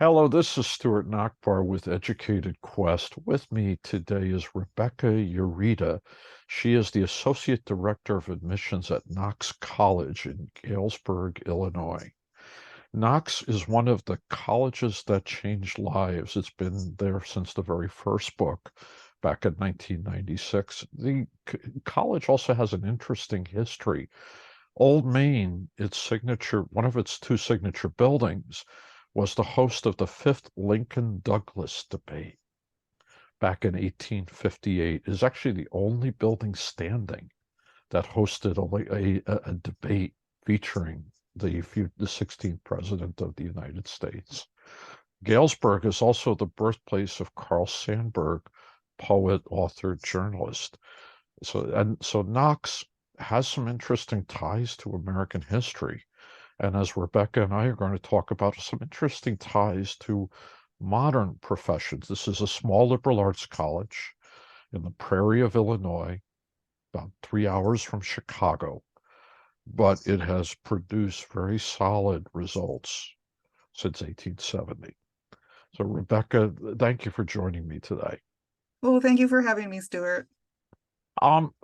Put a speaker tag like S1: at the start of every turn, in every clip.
S1: Hello, this is Stuart Nachbar with Educated Quest. With me today is Rebecca Yarita. She is the Associate Director of Admissions at Knox College in Galesburg, Illinois. Knox is one of the colleges that changed lives. It's been there since the very first book back in 1996. The college also has an interesting history. Old Main, its signature, one of its two signature buildings, was the host of the fifth Lincoln-Douglas debate back in 1858. It is actually the only building standing that hosted a debate featuring the 16th president of the United States. Galesburg is also the birthplace of Carl Sandburg, poet, author, journalist. So Knox has some interesting ties to American history. And as Rebecca and I are going to talk about some interesting ties to modern professions. This is a small liberal arts college in the prairie of Illinois, about 3 hours from Chicago, but it has produced very solid results since 1870. So, Rebecca, thank you for joining me today.
S2: Well, thank you for having me, Stuart.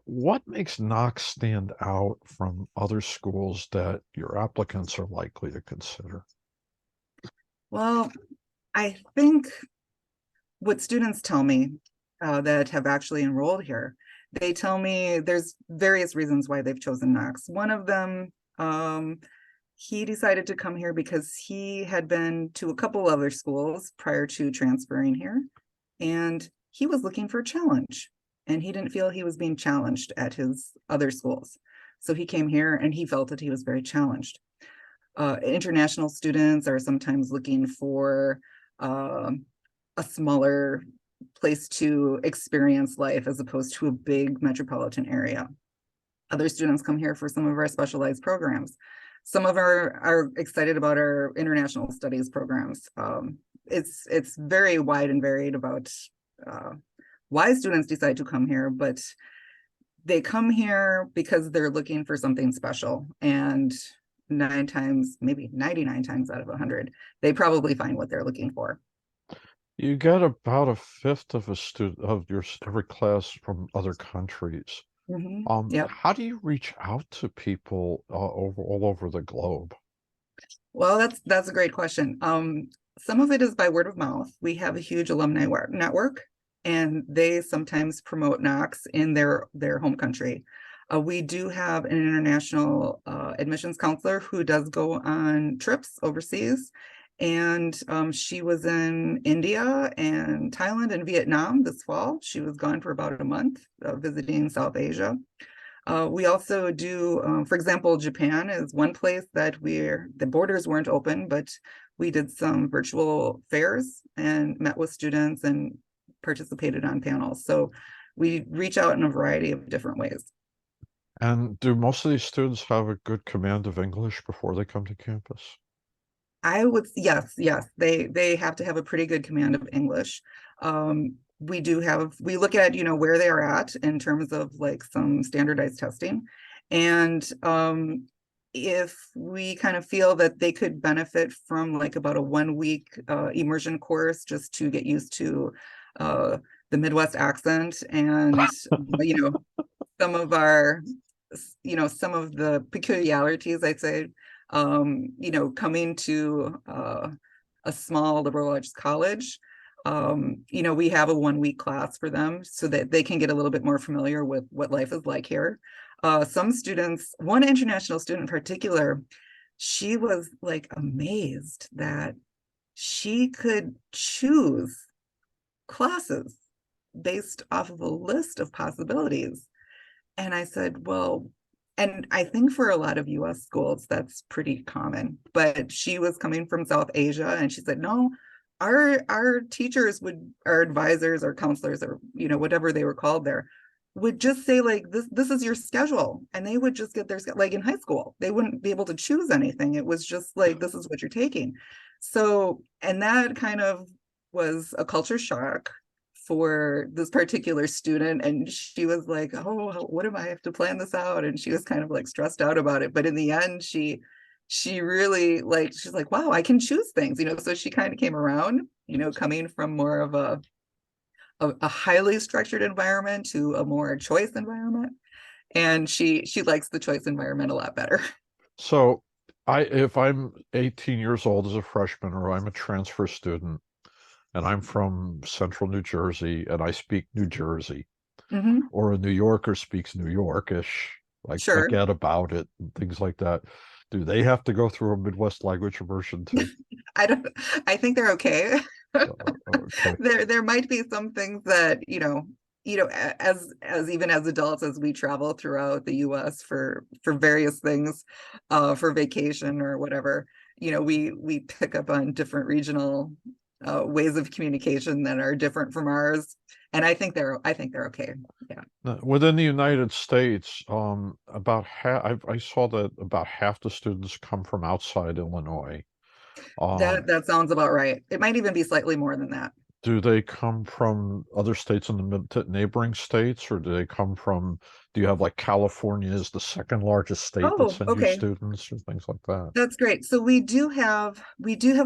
S1: What makes Knox stand out from other schools that your applicants are likely to consider?
S2: Well, I think what students tell me that have actually enrolled here, they tell me there's various reasons why they've chosen Knox. One of them, he decided to come here because he had been to a couple other schools prior to transferring here, and he was looking for a challenge, and he didn't feel he was being challenged at his other schools. So he came here and he felt that he was very challenged. International students are sometimes looking for uh, a smaller place to experience life as opposed to a big metropolitan area. Other students come here for some of our specialized programs. Some of our are excited about our international studies programs. It's very wide and varied about uh, why students decide to come here, but they come here because they're looking for something special. And 9 times, maybe 99 times out of 100, they probably find what they're looking for.
S1: You get about a fifth of a student of your every class from other countries.
S2: Yep.
S1: How do you reach out to people all over the globe?
S2: Well, that's a great question. Some of it is by word of mouth. We have a huge alumni network, and they sometimes promote Knox in their home country. We do have an international admissions counselor who does go on trips overseas, and she was in India and Thailand and Vietnam this fall. She was gone for about a month, visiting South Asia. We also do, for example, Japan is one place that the borders weren't open, but we did some virtual fairs and met with students and participated on panels. So we reach out in a variety of different ways.
S1: And do most of these students have a good command of English before they come to campus?
S2: I would, yes, yes, they have to have a pretty good command of English. We look at, where they are at in terms of like some standardized testing. And if we kind of feel that they could benefit from like about a 1 week immersion course just to get used to the Midwest accent and, you know, some of our, some of the peculiarities, I'd say, coming to a small liberal arts college, we have a 1 week class for them so that they can get a little bit more familiar with what life is like here. Some students, one international student in particular, she was like amazed that she could choose classes based off of a list of possibilities. And I said, well, and I think for a lot of US schools, that's pretty common. But she was coming from South Asia and she said, no, our teachers our advisors, our counselors, or whatever they were called there, would just say like this is your schedule. And they would just get their like in high school. They wouldn't be able to choose anything. It was just like this is what you're taking. So, and that kind of was a culture shock for this particular student, and she was like, oh, what do I have to plan this out, and she was kind of like stressed out about it, but in the end she really like, she's like, wow, I can choose things, so she kind of came around, coming from more of a highly structured environment to a more choice environment. And she likes the choice environment a lot better.
S1: So if I'm 18 years old as a freshman, or I'm a transfer student and I'm from central New Jersey and I speak New Jersey,
S2: Hmm.
S1: or a New Yorker speaks New Yorkish, like
S2: Sure.
S1: forget about it and things like that. Do they have to go through a Midwest language immersion too?
S2: I don't, I think they're okay.
S1: Okay.
S2: There might be some things that, as even as adults, as we travel throughout the US for various things, for vacation or whatever, we pick up on different regional ways of communication that are different from ours. And I think they're okay. Yeah.
S1: Now, within the United States, about half, I saw that about half the students come from outside Illinois.
S2: That
S1: Um,
S2: that sounds about right. It might even be slightly more than that.
S1: do they come from other states in the neighboring states, or do you have like California is the second largest state that
S2: Oh,
S1: send you
S2: okay.
S1: students or things like that?
S2: That's great. So we do have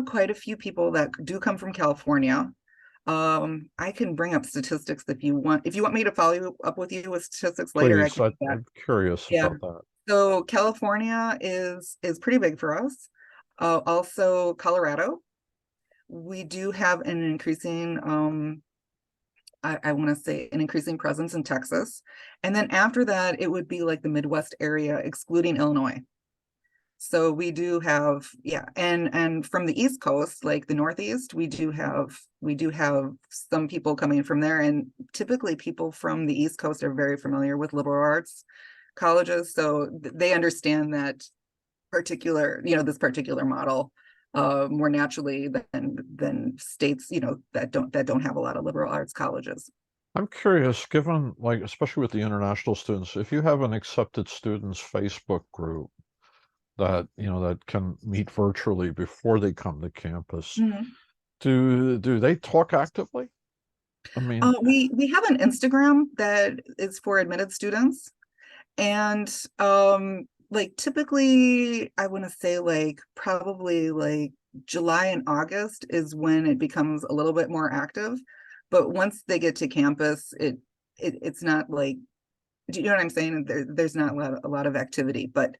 S2: quite a few people that do come from California. I can bring up statistics if you want. If you want me to follow up with you with statistics later, I
S1: Please,
S2: can do that.
S1: I'm curious
S2: Yeah.
S1: about that.
S2: So California is pretty big for us. Also Colorado. We do have an increasing I want to say an increasing presence in Texas. And then after that, it would be like the Midwest area, excluding Illinois. So we do have, yeah, and from the East Coast, like the Northeast, we do have some people coming from there, and typically people from the East Coast are very familiar with liberal arts colleges, so they understand that this particular model more naturally than states, that don't have a lot of liberal arts colleges.
S1: I'm curious, given like especially with the international students, if you have an accepted students Facebook group that can meet virtually before they come to campus,
S2: Mhm.
S1: do they talk actively? I mean,
S2: We have an Instagram that is for admitted students. And like typically I want to say like probably like July and August is when it becomes a little bit more active. But once they get to campus, it's not like, do you know what I'm saying? There's not a lot of activity, but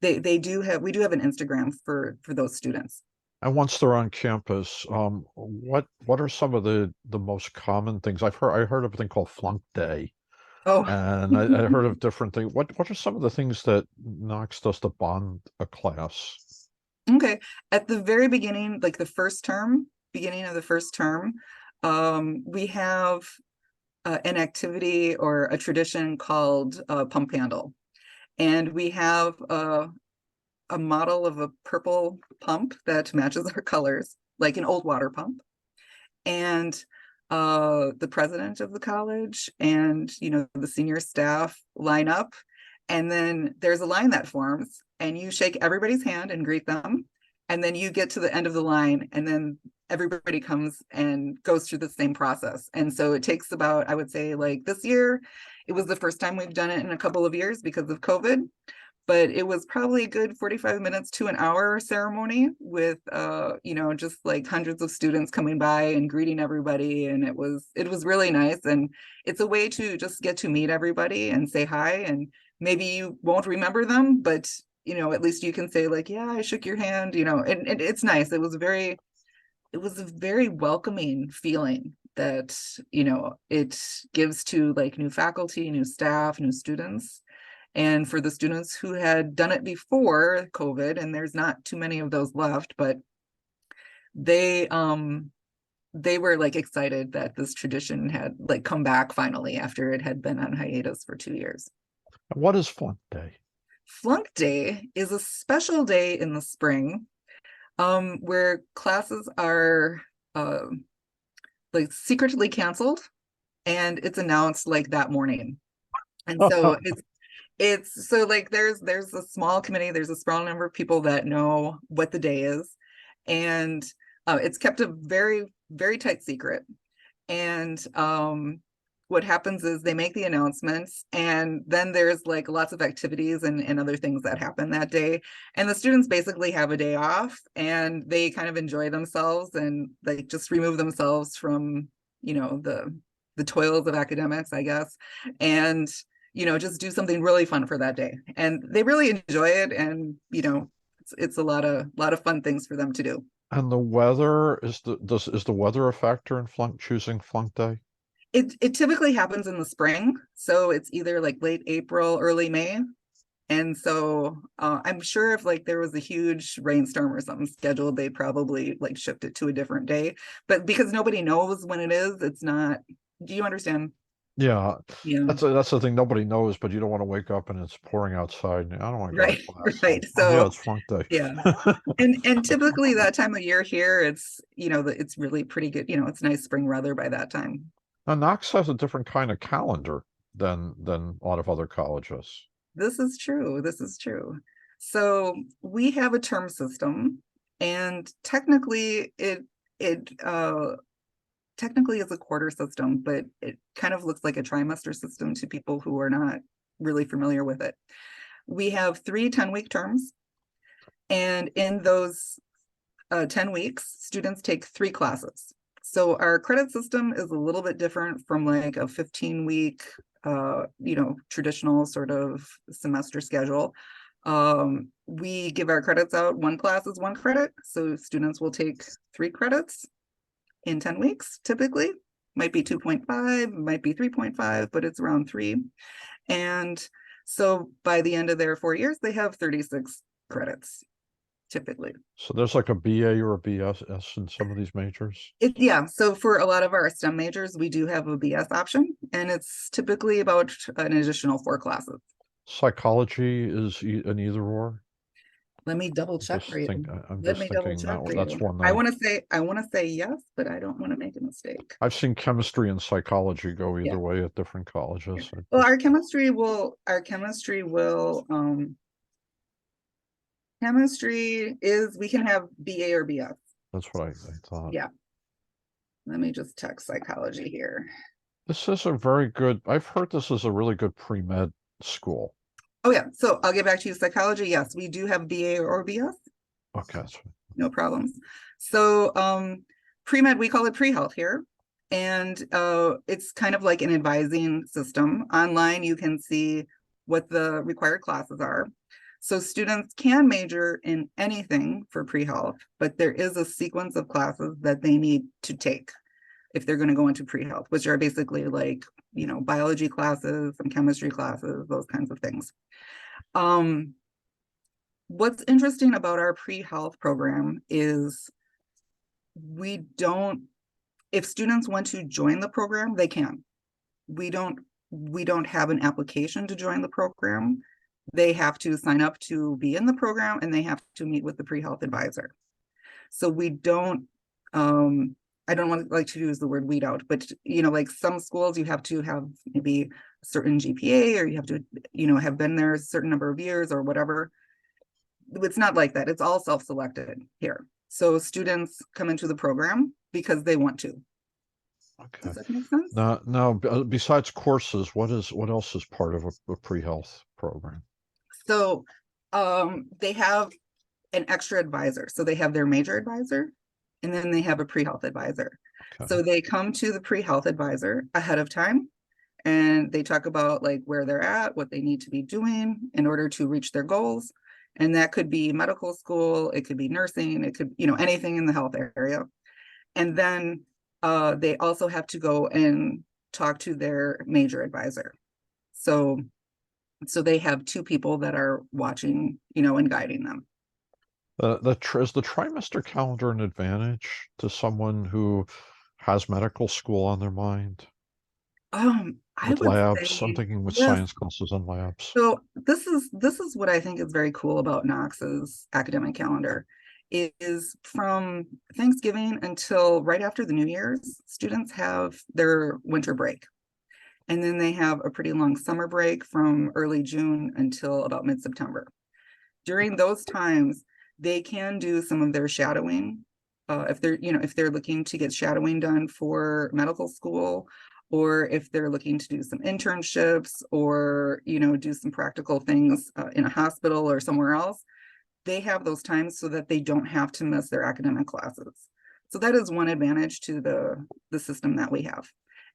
S2: we do have an Instagram for those students.
S1: and once they're on campus, what are some of the most common things? I heard of a thing called flunk day,
S2: Oh,
S1: and I heard of different things. What are some of the things that Knox does to bond a class?
S2: okay. At the very beginning, like the first term, beginning of the first term, we have an activity or a tradition called pump handle. And we have a model of a purple pump that matches our colors, like an old water pump. And the president of the college and the senior staff line up, and then there's a line that forms, and you shake everybody's hand and greet them, and then you get to the end of the line, and then everybody comes and goes through the same process. And so it takes about, I would say, like this year it was the first time we've done it in a couple of years because of COVID, but it was probably a good 45 minutes to an hour ceremony with just like hundreds of students coming by and greeting everybody, and it was really nice. And it's a way to just get to meet everybody and say hi, and maybe you won't remember them, but at least you can say like, yeah, I shook your hand, and it's nice. It was a very welcoming feeling that it gives to like new faculty, new staff, new students. And for the students who had done it before COVID, and there's not too many of those left, but they they were like excited that this tradition had like come back finally after it had been on hiatus for 2 years.
S1: What is flunk day?
S2: Flunk Day is a special day in the spring, where classes are uh, like secretly canceled, and it's announced like that morning. And so it's so like there's a small committee, there's a small number of people that know what the day is, and it's kept a very very tight secret. And what happens is they make the announcements, and then there's like lots of activities and other things that happen that day. And the students basically have a day off, and they kind of enjoy themselves and like just remove themselves from, the toils of academics, I guess. And, just do something really fun for that day. And they really enjoy it. And, it's a lot of fun things for them to do.
S1: And the weather is the weather a factor in choosing flunk day?
S2: It typically happens in the spring, so it's either like late April, early May. And so I'm sure if like there was a huge rainstorm or something scheduled, they'd probably like shift it to a different day. But because nobody knows when it is, it's not. Do you understand?
S1: Yeah,
S2: Yeah.
S1: that's the thing. Nobody knows, but you don't want to wake up and it's pouring outside. I don't want to go to
S2: Right,
S1: class.
S2: right.
S1: Oh yeah,
S2: So
S1: it's flunk day.
S2: yeah. And typically that time of year here, it's it's really pretty good. It's nice spring weather by that time.
S1: Now, Knox has a different kind of calendar than a lot of other colleges.
S2: This is true. This is true. So we have a term system, and it technically is a quarter system, but it kind of looks like a trimester system to people who are not really familiar with it. We have 3 10-week terms, and in those 10 weeks, students take 3 classes. So our credit system is a little bit different from like a 15-week traditional sort of semester schedule. We give our credits out, 1 class is 1 credit. So students will take 3 credits in 10 weeks, typically. Might be 2.5, might be 3.5, but it's around 3. And so by the end of their 4 years, they have 36 credits, typically.
S1: So there's like a BA or a BS in some of these majors.
S2: Yeah, so for a lot of our STEM majors, we do have a BS option, and it's typically about an additional 4 classes.
S1: Psychology is an either or.
S2: Let me double check for you.
S1: I'm
S2: Let
S1: just
S2: me double
S1: thinking
S2: check
S1: that
S2: for
S1: that's
S2: you.
S1: one
S2: I
S1: that
S2: want to say yes, but I don't want to make a mistake.
S1: I've seen chemistry and psychology go
S2: Yeah.
S1: either way at different colleges.
S2: Well, chemistry is, we can have BA or BS.
S1: That's what I thought.
S2: Yeah. Let me just text psychology here.
S1: This is a very good, I've heard this is a really good pre-med school.
S2: Oh yeah, so I'll get back to you. Psychology, yes, we do have BA or BS.
S1: Okay.
S2: No problems. So pre-med, we call it pre-health here. And it's kind of like an advising system. Online, you can see what the required classes are. So students can major in anything for pre-health, but there is a sequence of classes that they need to take if they're going to go into pre-health, which are basically like, biology classes, some chemistry classes, those kinds of things. What's interesting about our pre-health program is if students want to join the program, they can. We don't have an application to join the program. They have to sign up to be in the program, and they have to meet with the pre-health advisor. So we don't, I don't want to like to use the word weed out, but like some schools, you have to have maybe a certain GPA, or you have to, have been there a certain number of years or whatever. It's not like that. It's all self-selected here. So students come into the program because they want to.
S1: Okay.
S2: Does that make sense?
S1: Now, besides courses, what else is part of a pre-health program?
S2: So they have an extra advisor. So they have their major advisor, and then they have a pre-health advisor.
S1: Okay.
S2: So they come to the pre-health advisor ahead of time, and they talk about like where they're at, what they need to be doing in order to reach their goals. And that could be medical school, it could be nursing, it could, anything in the health area. And then they also have to go and talk to their major advisor. So they have 2 people that are watching, and guiding them.
S1: Is the trimester calendar an advantage to someone who has medical school on their mind?
S2: I
S1: With
S2: would
S1: labs, I'm
S2: say
S1: thinking with
S2: yes.
S1: science classes and labs.
S2: So this is what I think is very cool about Knox's academic calendar. Is from Thanksgiving until right after the New Year's, students have their winter break. And then they have a pretty long summer break from early June until about mid-September. During those times, they can do some of their shadowing. If they're looking to get shadowing done for medical school, or if they're looking to do some internships or, do some practical things in a hospital or somewhere else, they have those times so that they don't have to miss their academic classes. So that is one advantage to the system that we have.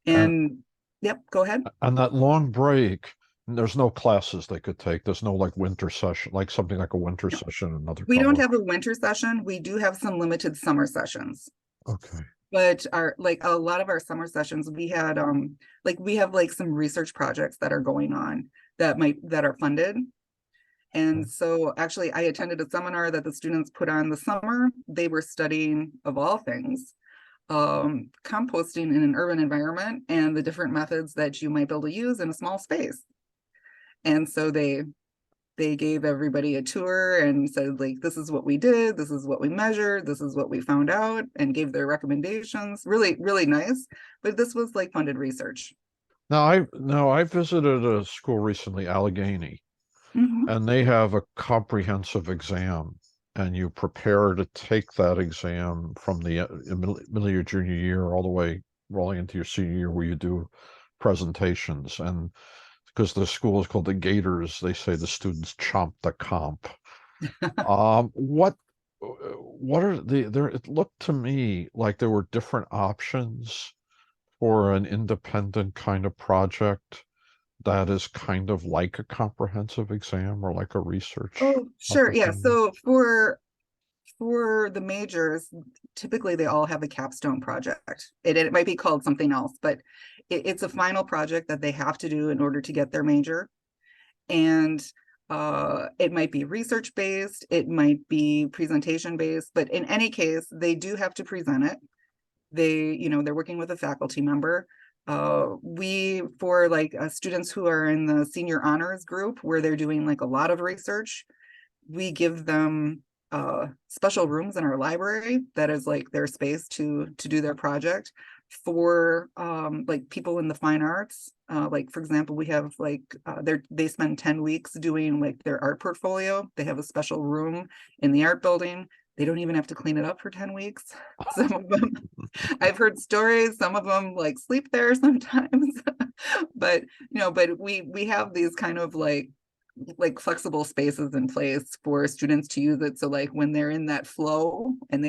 S1: And
S2: And yep, go ahead.
S1: that long break, there's no classes they could take. There's no like winter session, like something like a winter
S2: No,
S1: session in another
S2: we don't
S1: college.
S2: have a winter session. We do have some limited summer sessions.
S1: Okay.
S2: But a lot of our summer sessions, we had we have like some research projects that are going on that are funded. And so actually I attended a seminar that the students put on the summer. They were studying, of all things, composting in an urban environment and the different methods that you might be able to use in a small space. And so they gave everybody a tour and said, like, this is what we did, this is what we measured, this is what we found out, and gave their recommendations. Really, really nice. But this was like funded research.
S1: Now I visited a school recently, Allegheny,
S2: Mhm.
S1: and they have a comprehensive exam, and you prepare to take that exam from the middle of your junior year all the way rolling into your senior year, where you do presentations. And because the school is called the Gators, they say the students chomp the comp. What are there? It looked to me like there were different options for an independent kind of project that is kind of like a comprehensive exam or like a research
S2: Oh, sure. Yeah.
S1: opportunity.
S2: So for the majors, typically they all have a capstone project. It might be called something else, but it's a final project that they have to do in order to get their major. And it might be research based, it might be presentation based, but in any case, they do have to present it. They're working with a faculty member. We, for like students who are in the senior honors group where they're doing like a lot of research, we give them special rooms in our library that is like their space to do their project. For like people in the fine arts, like for example, we have like they spend 10 weeks doing like their art portfolio. They have a special room in the art building. They don't even have to clean it up for 10 weeks. Some of them, I've heard stories, some of them like sleep there sometimes. But but we have these kind of like flexible spaces in place for students to use it. So like when they're in that flow and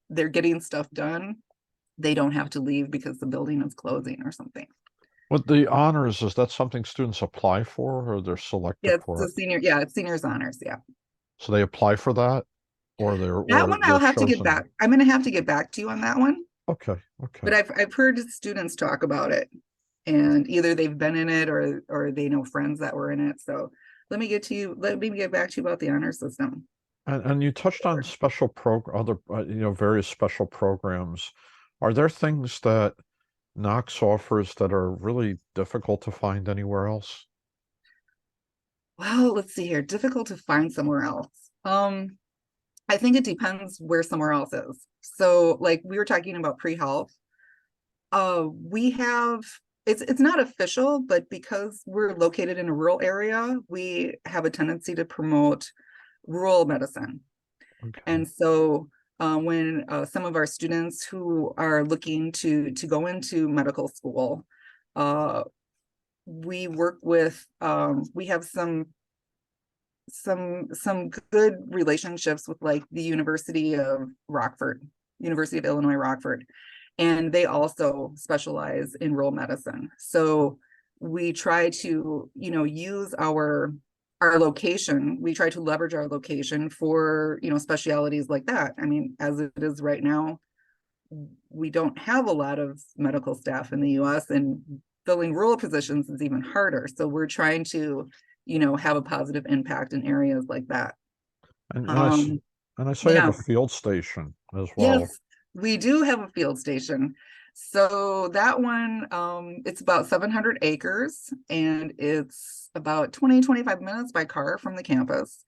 S2: they're getting stuff done, they don't have to leave because the building is closing or something.
S1: With the honors, is that something students apply for or they're
S2: Yeah,
S1: selected
S2: it's
S1: for
S2: the
S1: it?
S2: senior, yeah, it's seniors honors, yeah.
S1: So they apply for that
S2: That
S1: or
S2: one
S1: they're
S2: I'll have to get
S1: chosen.
S2: back. I'm gonna have to get back to you on that one.
S1: Okay, okay.
S2: But I've heard students talk about it, and either they've been in it or they know friends that were in it. So let me get back to you about the honor system.
S1: And you touched on special other various special programs. Are there things that Knox offers that are really difficult to find anywhere else?
S2: Well, let's see here. Difficult to find somewhere else. I think it depends where somewhere else is. So like we were talking about pre-health. We have it's not official, but because we're located in a rural area, we have a tendency to promote rural medicine.
S1: Okay.
S2: And so when some of our students who are looking to go into medical school, uh, we work with we have some good relationships with like the University of Rockford, University of Illinois Rockford, and they also specialize in rural medicine. So we try to use our location. We try to leverage our location for specialities like that. I mean, as it is right now, we don't have a lot of medical staff in the US, and filling rural positions is even harder. So we're trying to have a positive impact in areas like that.
S1: And
S2: Um,
S1: and I saw you have
S2: yeah,
S1: a field station as well.
S2: yes, we do have a field station. So that one, it's about 700 acres and it's about 20-25 minutes by car from the campus.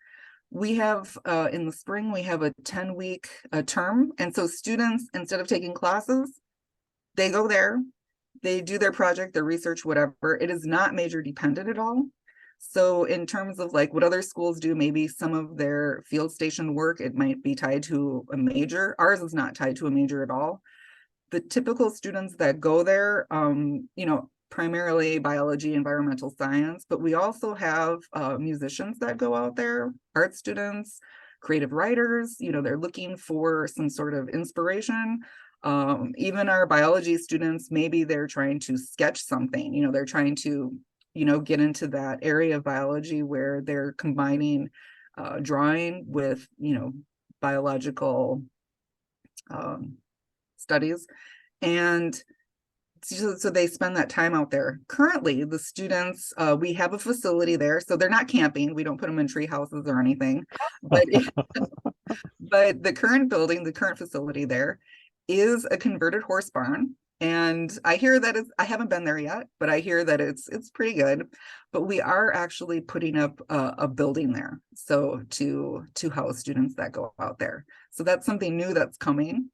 S2: We have in the spring, we have a 10-week term. And so students, instead of taking classes, they go there, they do their project, their research, whatever. It is not major dependent at all. So in terms of like what other schools do, maybe some of their field station work, it might be tied to a major. Ours is not tied to a major at all. the typical students that go there, primarily biology, environmental science, but we also have musicians that go out there, art students, creative writers, they're looking for some sort of inspiration. Even our biology students, maybe they're trying to sketch something, they're trying to, get into that area of biology where they're combining drawing with, biological studies. And so they spend that time out there. Currently, the students, we have a facility there, so they're not camping. We don't put them in tree houses or anything. But but the current building, the current facility there, is a converted horse barn. And I hear that I haven't been there yet, but I hear that it's pretty good. But we are actually putting up a building there, so to house students that go out there. So that's something new that's coming.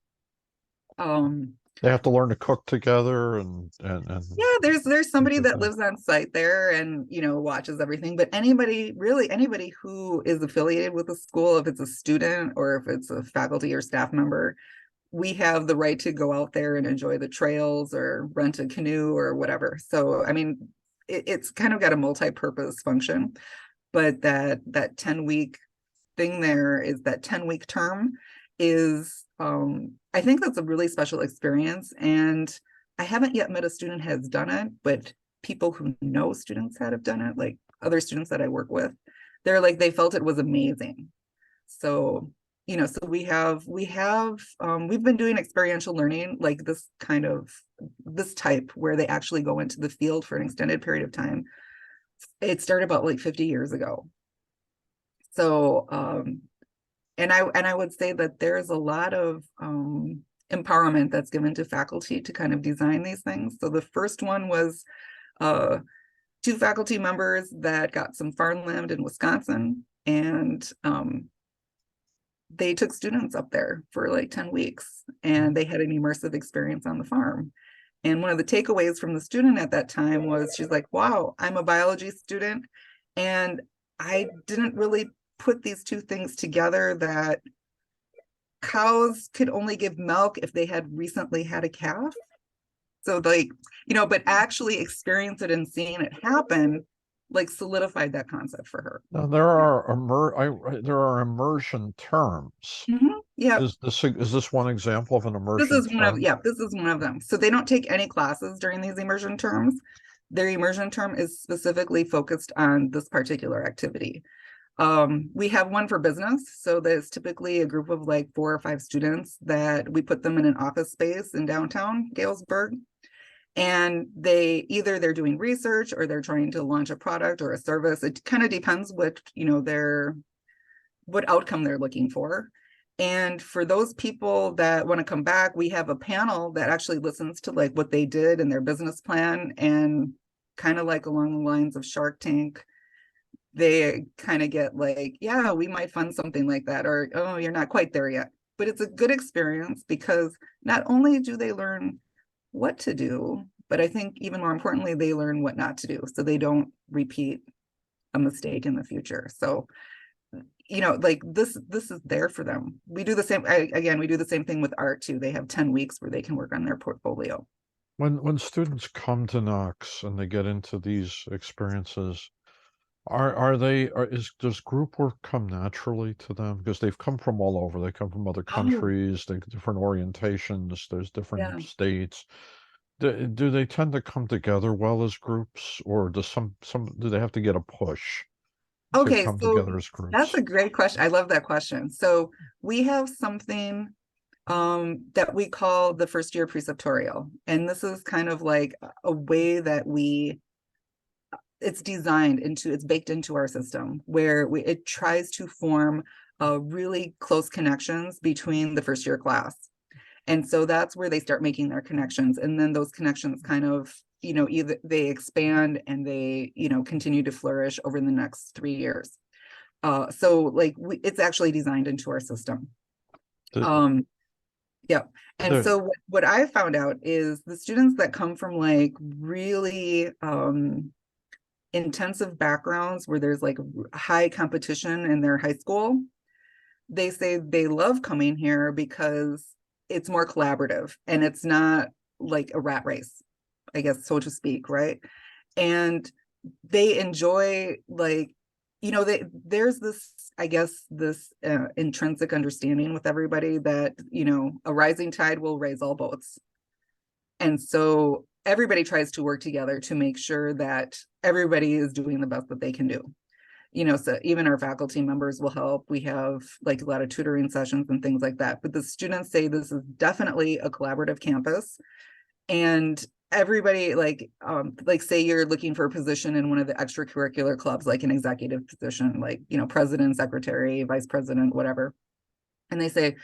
S1: They have to learn to cook together and
S2: Yeah, there's somebody that lives on site there and watches everything. But anybody who is affiliated with the school, if it's a student or if it's a faculty or staff member, we have the right to go out there and enjoy the trails or rent a canoe or whatever. So I mean, it's kind of got a multi-purpose function. But that 10-week thing there is that 10-week term is I think that's a really special experience. And I haven't yet met a student who has done it, but people who know students that have done it, like other students that I work with, they're like, they felt it was amazing. So, so we've been doing experiential learning, like this type where they actually go into the field for an extended period of time. It started about like 50 years ago. So, and I would say that there's a lot of empowerment that's given to faculty to kind of design these things. So the first one was 2 faculty members that got some farmland in Wisconsin, and they took students up there for like 10 weeks, and they had an immersive experience on the farm. And one of the takeaways from the student at that time was, she's like, wow, I'm a biology student, and I didn't really put these 2 things together, that cows could only give milk if they had recently had a calf. So like, but actually experience it and seeing it happen, like solidified that concept for her.
S1: now there are immersion terms.
S2: Yeah.
S1: Is this one example of an immersion term?
S2: This is one of them. So they don't take any classes during these immersion terms. Their immersion term is specifically focused on this particular activity. We have one for business. So there's typically a group of like 4 or 5 students that we put them in an office space in downtown Galesburg. And they're doing research or they're trying to launch a product or a service. It kind of depends what outcome they're looking for. And for those people that want to come back, we have a panel that actually listens to like what they did in their business plan, and kind of like along the lines of Shark Tank, they kind of get like, yeah, we might fund something like that, or, oh, you're not quite there yet. But it's a good experience because not only do they learn what to do, but I think even more importantly, they learn what not to do, so they don't repeat a mistake in the future. So, like this is there for them. We do the same, we do the same thing with art too. They have 10 weeks where they can work on their portfolio.
S1: When students come to Knox and they get into these experiences, does group work come naturally to them? Because they've come from all over. They come from other countries, they different orientations, there's different states. Do they tend to come together well as groups, or does do they have to get a push to
S2: Okay,
S1: come
S2: so
S1: together as groups?
S2: that's a great question. I love that question. So we have something that we call the first year preceptorial. And this is kind of like a way that it's baked into our system, where it tries to form really close connections between the first year class. And so that's where they start making their connections. And then those connections kind of, either they expand and they, continue to flourish over the next 3 years. So like it's actually designed into our system. Yeah. And so what I found out is the students that come from like really intensive backgrounds where there's like high competition in their high school, they say they love coming here because it's more collaborative and it's not like a rat race, I guess, so to speak, right? And they enjoy like, there's this, I guess, this intrinsic understanding with everybody that, a rising tide will raise all boats. And so everybody tries to work together to make sure that everybody is doing the best that they can do. So even our faculty members will help. We have like a lot of tutoring sessions and things like that. But the students say this is definitely a collaborative campus. And everybody, like say you're looking for a position in one of the extracurricular clubs, like an executive position, like, president, secretary, vice president, whatever. And they say,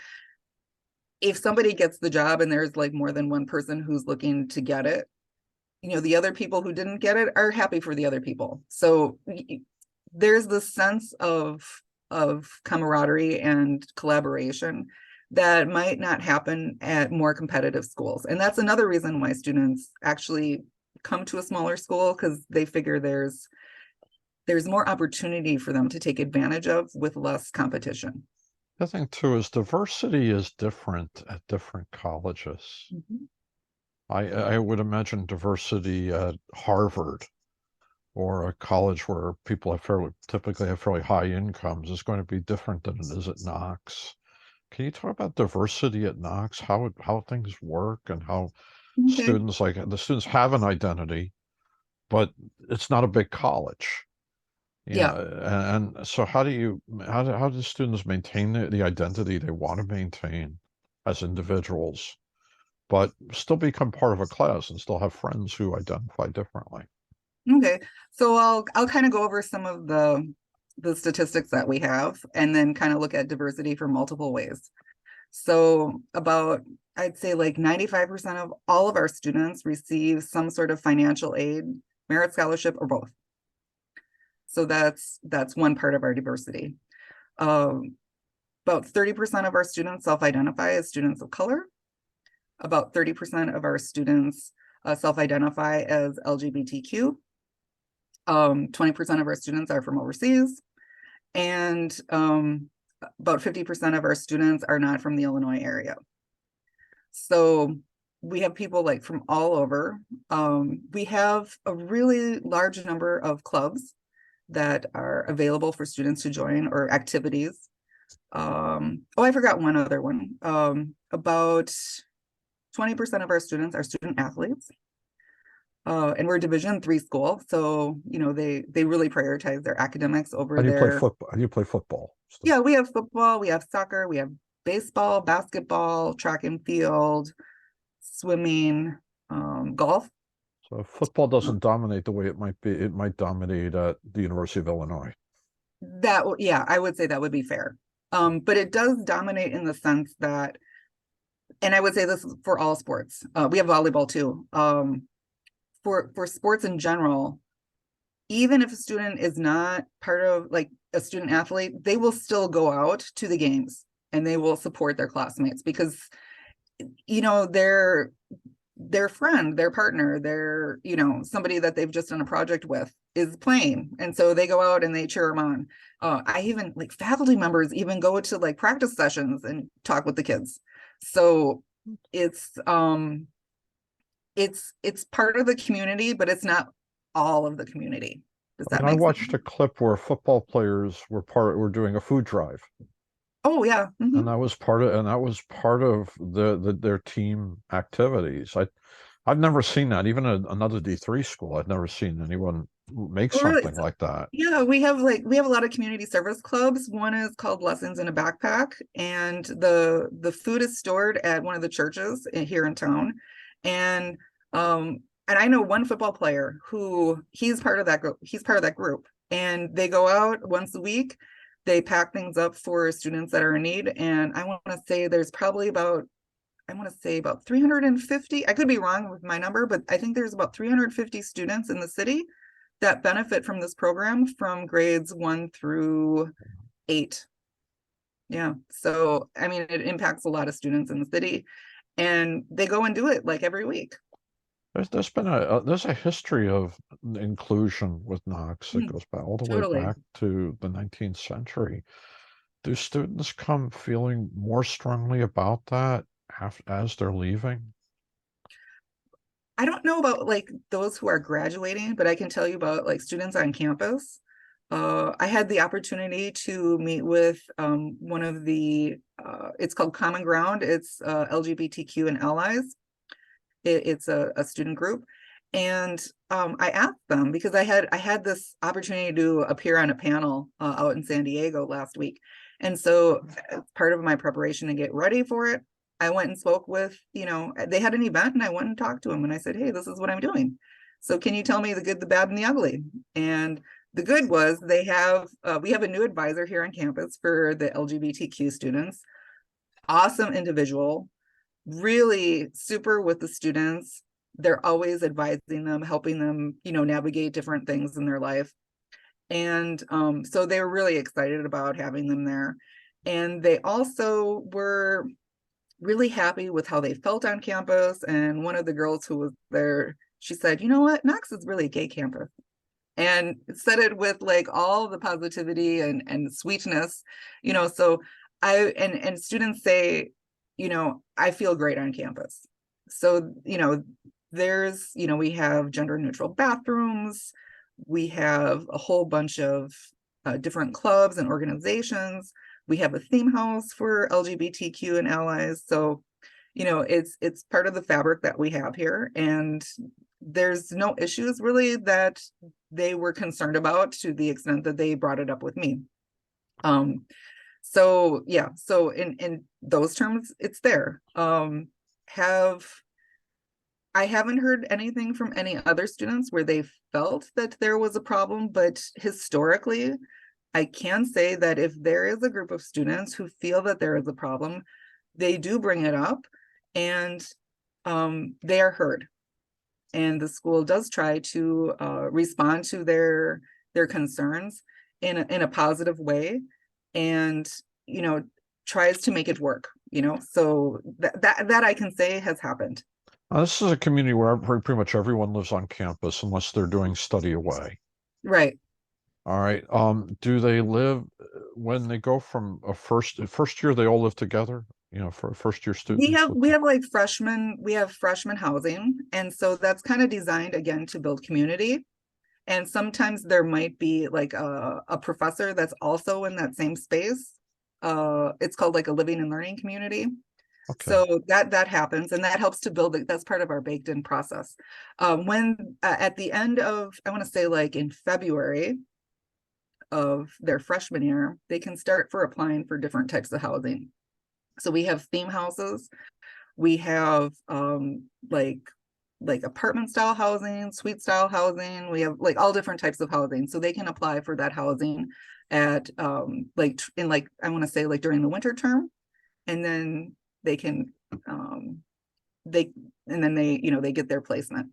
S2: if somebody gets the job and there's like more than one person who's looking to get it, the other people who didn't get it are happy for the other people. So there's this sense of camaraderie and collaboration that might not happen at more competitive schools. And that's another reason why students actually come to a smaller school, because they figure there's more opportunity for them to take advantage of with less competition.
S1: The thing too is diversity is different at different colleges.
S2: Mm-hmm.
S1: I would imagine diversity at Harvard or a college where people typically have fairly high incomes is going to be different than it is at Knox. Can you talk about diversity at Knox, how things work and how
S2: Okay.
S1: the students have an identity, but it's not a big college.
S2: Yeah.
S1: And so how do students maintain the identity they want to maintain as individuals, but still become part of a class and still have friends who identify differently?
S2: Okay. So I'll kind of go over some of the statistics that we have and then kind of look at diversity for multiple ways. So I'd say like 95% of all of our students receive some sort of financial aid, merit scholarship, or both. So that's one part of our diversity. About 30% of our students self-identify as students of color. About 30% of our students self-identify as LGBTQ. 20% of our students are from overseas. And about 50% of our students are not from the Illinois area. So we have people like from all over. We have a really large number of clubs that are available for students to join, or activities. I forgot one other one. About 20% of our students are student athletes. And we're a Division III school, so they really prioritize their academics over
S1: How do you play
S2: their.
S1: football? How do you play football?
S2: Yeah, we have football, we have soccer, we have baseball, basketball, track and field, swimming, golf.
S1: So if football doesn't dominate the way it might be, it might dominate at the University of Illinois.
S2: Yeah, I would say that would be fair. But it does dominate in the sense that, and I would say this is for all sports. We have volleyball too. For sports in general, even if a student is not part of like a student athlete, they will still go out to the games and they will support their classmates because, their friend, their partner, their, somebody that they've just done a project with is playing. And so they go out and they cheer them on. I even like faculty members even go to like practice sessions and talk with the kids. So it's part of the community, but it's not all of the community. Does that
S1: I
S2: make sense?
S1: watched a clip where football players were doing a food drive,
S2: Oh yeah. Mm-hmm.
S1: and that was part of their team activities. I've never seen that. Even another D3 school, I've never seen anyone make
S2: Oh, really?
S1: something like that.
S2: Yeah, we have a lot of community service clubs. One is called Lessons in a Backpack, and the food is stored at one of the churches here in town. And I know one football player who he's part of that group. He's part of that group, and they go out once a week. They pack things up for students that are in need. And I want to say there's probably about 350. I could be wrong with my number, but I think there's about 350 students in the city that benefit from this program from grades 1 through 8. Yeah. So, I mean, it impacts a lot of students in the city, and they go and do it like every week.
S1: There's a history of inclusion with Knox that goes back all the way
S2: Totally.
S1: back to the 19th century. Do students come feeling more strongly about that as they're leaving?
S2: I don't know about like those who are graduating, but I can tell you about like students on campus. I had the opportunity to meet with one of it's called Common Ground. It's LGBTQ and allies. It's a student group. And I asked them because I had this opportunity to appear on a panel out in San Diego last week. And so as part of my preparation to get ready for it, I went and spoke with, they had an event and I went and talked to them and I said, hey, this is what I'm doing. So can you tell me the good, the bad, and the ugly? And the good was we have a new advisor here on campus for the LGBTQ students. Awesome individual, really super with the students. They're always advising them, helping them, navigate different things in their life. And so they were really excited about having them there. And they also were really happy with how they felt on campus. And one of the girls who was there, she said, you know what, Knox is really a gay campus. And said it with like all the positivity and sweetness, so and students say, I feel great on campus. So, we have gender neutral bathrooms. We have a whole bunch of different clubs and organizations. We have a theme house for LGBTQ and allies. So, it's part of the fabric that we have here. And there's no issues really that they were concerned about to the extent that they brought it up with me. So yeah, so in those terms, it's there. I haven't heard anything from any other students where they felt that there was a problem, but historically, I can say that if there is a group of students who feel that there is a problem, they do bring it up and they are heard. And the school does try to respond to their concerns in a positive way, and tries to make it work. So that I can say has happened.
S1: This is a community where pretty much everyone lives on campus unless they're doing study away.
S2: Right.
S1: All right. Do they live when they go from a first year, they all live together? For first year students?
S2: We have like we have freshman housing, and so that's kind of designed again to build community. And sometimes there might be like a professor that's also in that same space. It's called like a living and learning community.
S1: Okay.
S2: So that happens, and that helps to build it. That's part of our baked in process. When at the end of, I want to say like in February of their freshman year, they can start for applying for different types of housing. So we have theme houses, we have like apartment style housing, suite style housing. We have like all different types of housing. So they can apply for that housing at like in like I want to say like during the winter term, and then they can they they get their placement.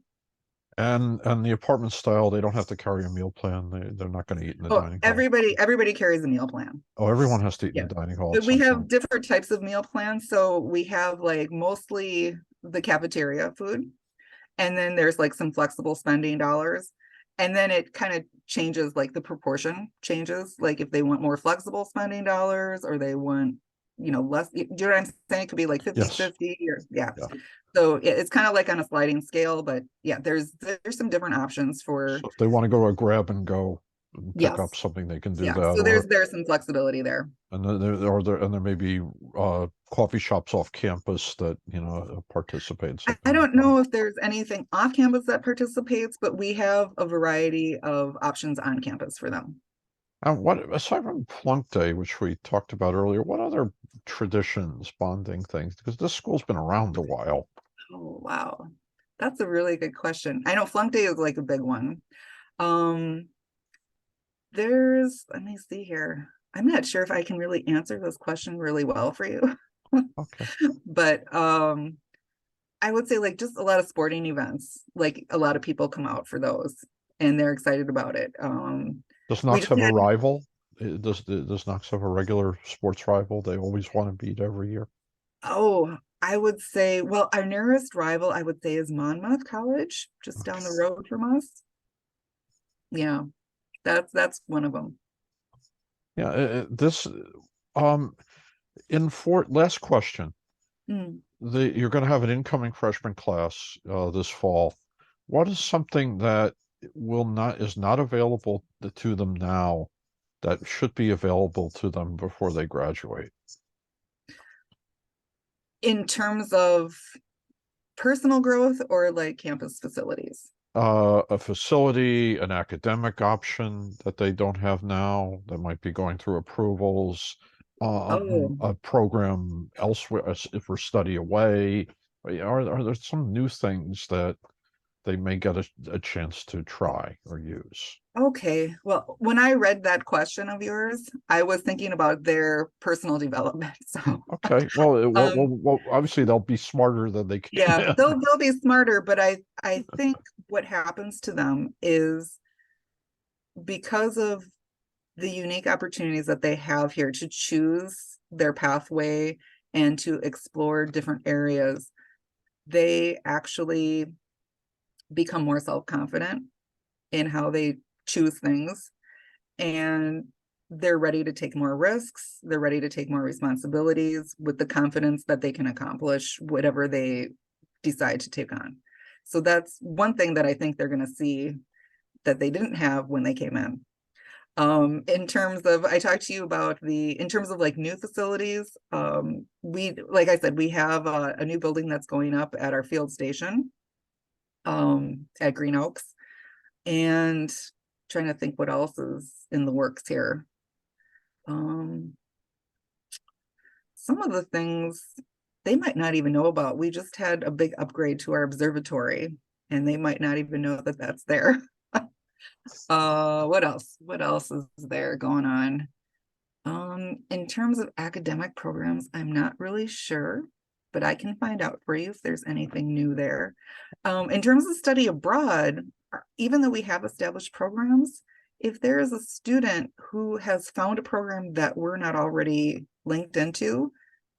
S1: And the apartment style, they don't have to carry a meal plan. They're not going to eat in the
S2: Oh,
S1: dining hall.
S2: everybody carries a meal plan.
S1: Oh, everyone has to eat in
S2: Yeah.
S1: the dining hall at
S2: But we
S1: some
S2: have
S1: point.
S2: different types of meal plans. So we have like mostly the cafeteria food. And then there's like some flexible spending dollars. And then it kind of changes, like the proportion changes. Like if they want more flexible spending dollars or they want, less, do you know what I'm saying? It could be like 50,
S1: Yes.
S2: 50 or yeah.
S1: Yeah.
S2: So it's kind of like on a sliding scale, but yeah, there's some different options for,
S1: So if they want to go to a grab and go and pick up
S2: yes.
S1: something, they can do
S2: Yeah.
S1: that.
S2: So there's some flexibility there.
S1: And there may be coffee shops off campus that participate in
S2: I
S1: something like
S2: don't
S1: that.
S2: know if there's anything off campus that participates, but we have a variety of options on campus for them.
S1: And what aside from Plunk Day, which we talked about earlier, what other traditions, bonding things? Because this school's been around a while.
S2: Oh, wow. That's a really good question. I know Flunk Day is like a big one. Um, let me see here. I'm not sure if I can really answer this question really well for you.
S1: Okay.
S2: But I would say like just a lot of sporting events. Like a lot of people come out for those and they're excited about it.
S1: Does
S2: We
S1: Knox
S2: just
S1: have a
S2: had
S1: rival? Does Knox have a regular sports rival they always want to beat every year?
S2: Oh, I would say, well, our nearest rival, I would say, is Monmouth College, just down
S1: Okay.
S2: the road from us. Yeah, that's one of them.
S1: Yeah, this um in for last question.
S2: Mm.
S1: you're going to have an incoming freshman class this fall. What is something that is not available to them now that should be available to them before they graduate?
S2: In terms of personal growth or like campus facilities?
S1: A facility, an academic option that they don't have now that might be going through approvals,
S2: Oh,
S1: a program elsewhere for study away. Are there some new things that they may get a chance to try or use?
S2: okay. Well, when I read that question of yours, I was thinking about their personal development. So,
S1: Okay, well,
S2: um,
S1: obviously they'll be smarter than they came
S2: yeah,
S1: in.
S2: they'll be smarter, but I think what happens to them is because of the unique opportunities that they have here to choose their pathway and to explore different areas, they actually become more self-confident in how they choose things, and they're ready to take more risks. They're ready to take more responsibilities with the confidence that they can accomplish whatever they decide to take on. So that's one thing that I think they're going to see that they didn't have when they came in. In terms of, I talked to you about in terms of like new facilities, like I said, we have a new building that's going up at our field station, at Green Oaks, and trying to think what else is in the works here. Um, some of the things they might not even know about. We just had a big upgrade to our observatory, and they might not even know that that's there. What else? What else is there going on? In terms of academic programs, I'm not really sure, but I can find out for you if there's anything new there. In terms of study abroad, even though we have established programs, if there is a student who has found a program that we're not already linked into,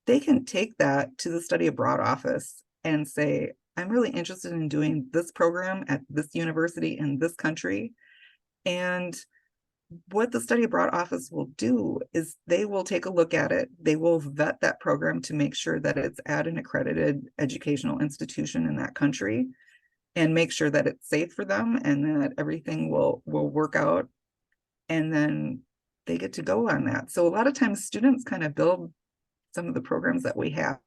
S2: they can take that to the study abroad office and say, I'm really interested in doing this program at this university in this country. And what the study abroad office will do is they will take a look at it. They will vet that program to make sure that it's at an accredited educational institution in that country, and make sure that it's safe for them and that everything will work out. And then they get to go on that. So a lot of times students kind of build some of the programs that we have.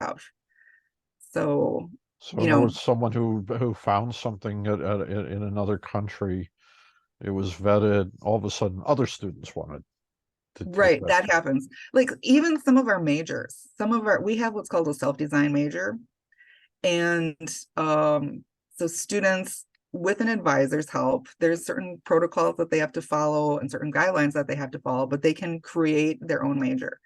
S2: So,
S1: So
S2: you
S1: in other
S2: know,
S1: words, someone who found something in another country, it was vetted. All of a sudden, other students wanted to take
S2: right,
S1: that
S2: that
S1: course.
S2: happens. Like even some of our majors, we have what's called a self-design major. And so students with an advisor's help, there's certain protocols that they have to follow and certain guidelines that they have to follow, but they can create their own major.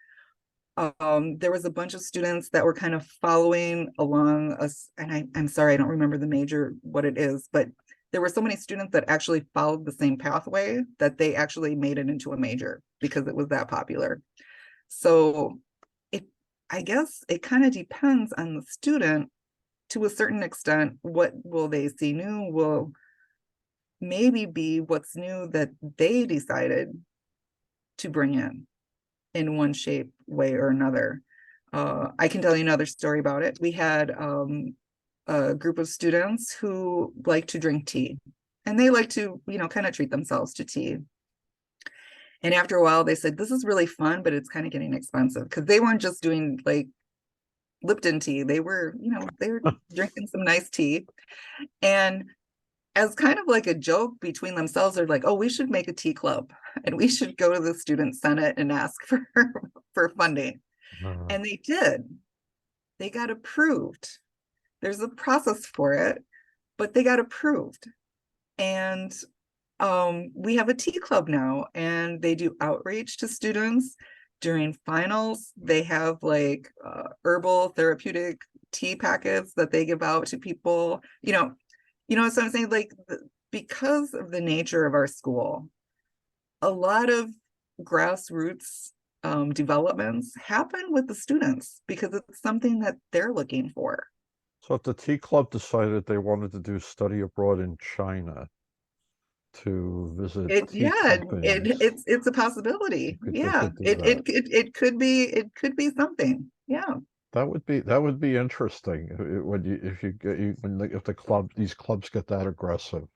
S2: There was a bunch of students that were kind of following along us, and I'm sorry, I don't remember the major, what it is, but there were so many students that actually followed the same pathway that they actually made it into a major because it was that popular. So it, I guess it kind of depends on the student to a certain extent. What will they see new will maybe be what's new that they decided to bring in one shape, way, or another. I can tell you another story about it. We had a group of students who like to drink tea, and they like to, kind of treat themselves to tea. And after a while, they said, this is really fun, but it's kind of getting expensive, because they weren't just doing like Lipton tea. They were drinking some nice tea. And as kind of like a joke between themselves, they're like, oh, we should make a tea club and we should go to the student senate and ask for for funding.
S1: Uh,
S2: And they did. They got approved. There's a process for it, but they got approved. And we have a tea club now, and they do outreach to students during finals. They have like herbal therapeutic tea packets that they give out to people. So I'm saying, like, because of the nature of our school, a lot of grassroots developments happen with the students because it's something that they're looking for.
S1: so if the tea club decided they wanted to do study abroad in China to visit tea companies,
S2: It's a possibility.
S1: they
S2: Yeah,
S1: could do that.
S2: it could be something. Yeah.
S1: that would be interesting when you if you get you when if the club these clubs get that aggressive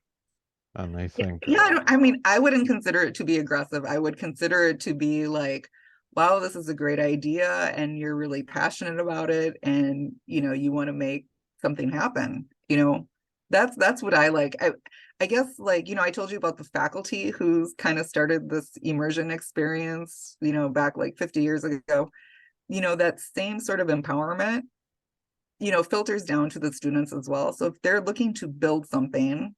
S1: and they
S2: Yeah,
S1: think,
S2: yeah, I mean, I wouldn't consider it to be aggressive. I would consider it to be like, wow, this is a great idea, and you're really passionate about it, and you want to make something happen. That's what I like. I guess like, I told you about the faculty who's kind of started this immersion experience, back like 50 years ago. That same sort of empowerment, filters down to the students as well. So if they're looking to build something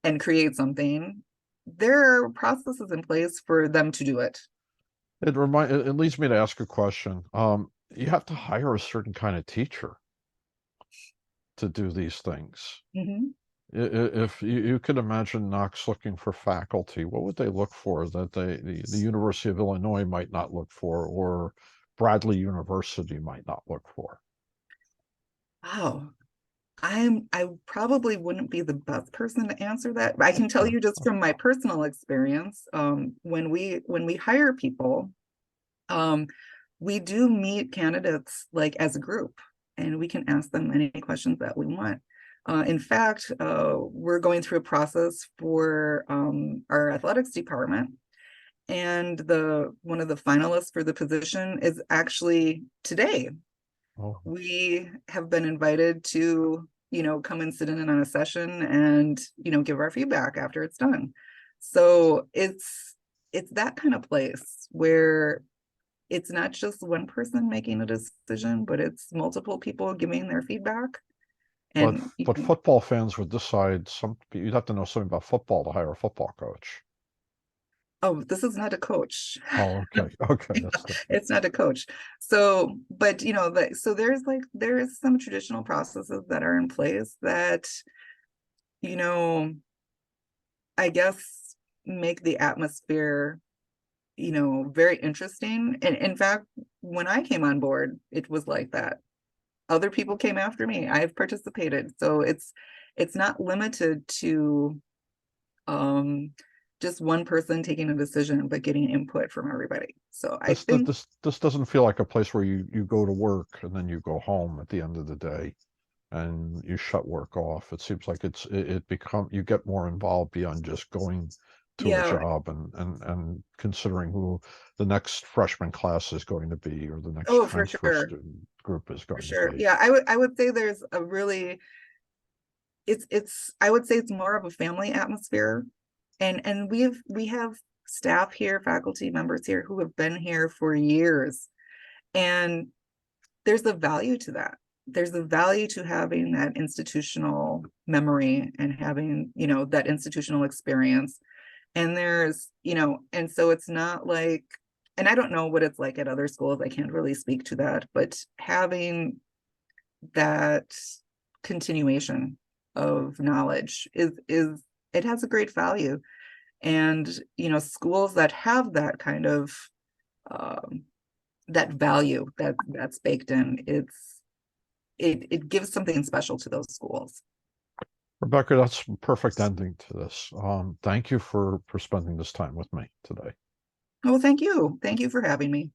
S2: and create something, there are processes in place for them to do it.
S1: it leads me to ask a question. You have to hire a certain kind of teacher to do these things.
S2: Mhm.
S1: If you could imagine Knox looking for faculty, what would they look for that the University of Illinois might not look for, or Bradley University might not look for?
S2: Wow. I probably wouldn't be the best person to answer that. But I can tell
S1: Okay.
S2: you just from my personal experience, when we hire people, um, we do meet candidates like as a group, and we can ask them any questions that we want. In fact, we're going through a process for our athletics department, and the one of the finalists for the position is actually today.
S1: Oh,
S2: We have been invited to, come and sit in on a session and, give our feedback after it's done. So it's that kind of place where it's not just one person making a decision, but it's multiple people giving their feedback.
S1: but
S2: And
S1: but football fans would decide you'd have to know something about football to hire a football coach.
S2: oh, this is not a coach.
S1: Oh, okay. Okay, that's different.
S2: It's not a coach. So, but so there's some traditional processes that are in place that, you know, I guess make the atmosphere, very interesting. And in fact, when I came on board, it was like that. Other people came after me. I've participated. So it's not limited to um just one person taking a decision, but getting input from everybody. So I think,
S1: This doesn't feel like a place where you go to work and then you go home at the end of the day and you shut work off. It seems like it become you get more involved beyond just going to a
S2: yeah,
S1: job and considering who the next freshman class is going to be or the next
S2: oh, for
S1: transfer
S2: sure.
S1: student group is
S2: For
S1: going to
S2: sure.
S1: be.
S2: Yeah, I would say there's a really it's I would say it's more of a family atmosphere. And we have staff here, faculty members here who have been here for years. And there's a value to that. There's a value to having that institutional memory and having, that institutional experience. And and so it's not like, and I don't know what it's like at other schools. I can't really speak to that, but having that continuation of knowledge is it has a great value. And schools that have that kind of um, that value that's baked in, it gives something special to those schools.
S1: Rebecca, that's a perfect ending to this. Thank you for spending this time with me today.
S2: Well, thank you for having me.